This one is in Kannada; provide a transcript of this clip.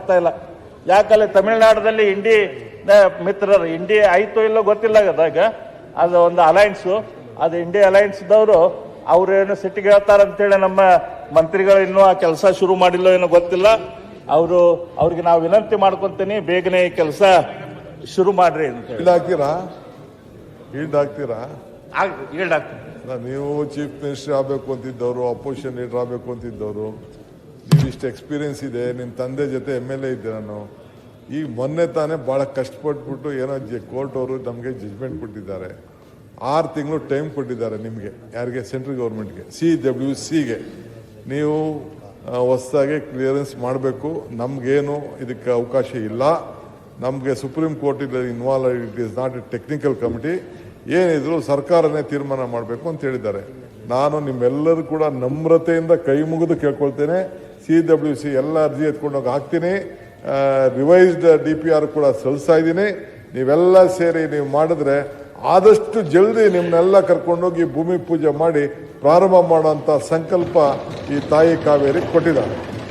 ಆಗ್ತಾ ಇಲ್ಲ. ಯಾಕಲ್ಲಿ ತಮಿಳುನಾಡಲ್ಲಿ ಇಂಡಿ ಮಿತ್ರರು ಇಂಡಿ ಆಯ್ತು ಇಲ್ಲೋ ಗೊತ್ತಿಲ್ಲ ಅದಾಗ ಅದು ಒಂದು ಅಲಯನ್ಸು, ಅದು ಇಂಡಿ ಅಲಯನ್ಸ್ದವರು ಅವ್ರೇನು ಸಿಟ್ಟಿಗೆ ಹೇಳ್ತಾರಂತೇಳಿ ನಮ್ಮ ಮಂತ್ರಿಗಳು ಇನ್ನೂ ಆ ಕೆಲಸ ಶುರು ಮಾಡಿಲ್ಲೋ ಏನೋ ಗೊತ್ತಿಲ್ಲ. ಅವ್ರಿಗೆ ನಾವು ವಿನಂತಿ ಮಾಡ್ಕೊಂತೀನಿ, ಬೇಗನೆ ಈ ಕೆಲಸ ಶುರು ಮಾಡ್ರಿ ಅಂತ ಈಡಾಗ್ತೀರಾ. ನೀವು ಚೀಫ್ ಮಿನಿಸ್ಟರ್ ಆಗಬೇಕು ಅಂತಿದ್ದವರು, ಅಪೋಸಿಷನ್ ಲೀಡರ್ ಆಗಬೇಕು ಅಂತಿದ್ದವರು, ನೀವು ಇಷ್ಟು ಎಕ್ಸ್ಪೀರಿಯನ್ಸ್ ಇದೆ, ನಿಮ್ಮ ತಂದೆ ಜೊತೆ MLA ಇದ್ದೆ ನಾನು. ಈಗ ಮೊನ್ನೆ ತಾನೇ ಭಾಳ ಕಷ್ಟಪಟ್ಬಿಟ್ಟು ಏನೋ ಕೋರ್ಟ್ ಅವರು ನಮಗೆ ಜಜ್ಮೆಂಟ್ ಕೊಟ್ಟಿದ್ದಾರೆ. 6 ತಿಂಗಳು ಟೈಮ್ ಕೊಟ್ಟಿದ್ದಾರೆ ನಿಮಗೆ, ಯಾರಿಗೆ? ಸೆಂಟ್ರಲ್ ಗೌರ್ಮೆಂಟ್ಗೆ, CWCಗೆ. ನೀವು ಹೊಸದಾಗಿ ಕ್ಲಿಯರೆನ್ಸ್ ಮಾಡಬೇಕು. ನಮಗೇನು ಇದಕ್ಕೆ ಅವಕಾಶ ಇಲ್ಲ. ನಮಗೆ supreme court involve, it is not A technical committee. ಏನಿದ್ರು ಸರ್ಕಾರನೇ ತೀರ್ಮಾನ ಮಾಡಬೇಕು ಅಂತ ಹೇಳಿದ್ದಾರೆ. ನಾನು ನಿಮ್ಮೆಲ್ಲರೂ ಕೂಡ ನಮ್ರತೆಯಿಂದ ಕೈ ಮುಗಿದು ಕೇಳ್ಕೊಳ್ತೇನೆ. CWC ಎಲ್ಲ ಅರ್ಜಿ ಎತ್ಕೊಂಡೋಗಿ ಹಾಕ್ತೀನಿ. ರಿವೈಸ್ಡ್ DPR ಕೂಡ ಸಲ್ಲಿಸ್ತಾ ಇದ್ದೀನಿ. ನೀವೆಲ್ಲ ಸೇರಿ ನೀವು ಮಾಡಿದ್ರೆ ಆದಷ್ಟು ಜಲ್ದಿ ನಿಮ್ಮನ್ನೆಲ್ಲ ಕರ್ಕೊಂಡೋಗಿ ಭೂಮಿ ಪೂಜೆ ಮಾಡಿ ಪ್ರಾರಂಭ ಮಾಡುವಂಥ ಸಂಕಲ್ಪ ಈ ತಾಯಿ ಕಾವೇರಿ ಕೊಟ್ಟಿದ್ದಾರೆ.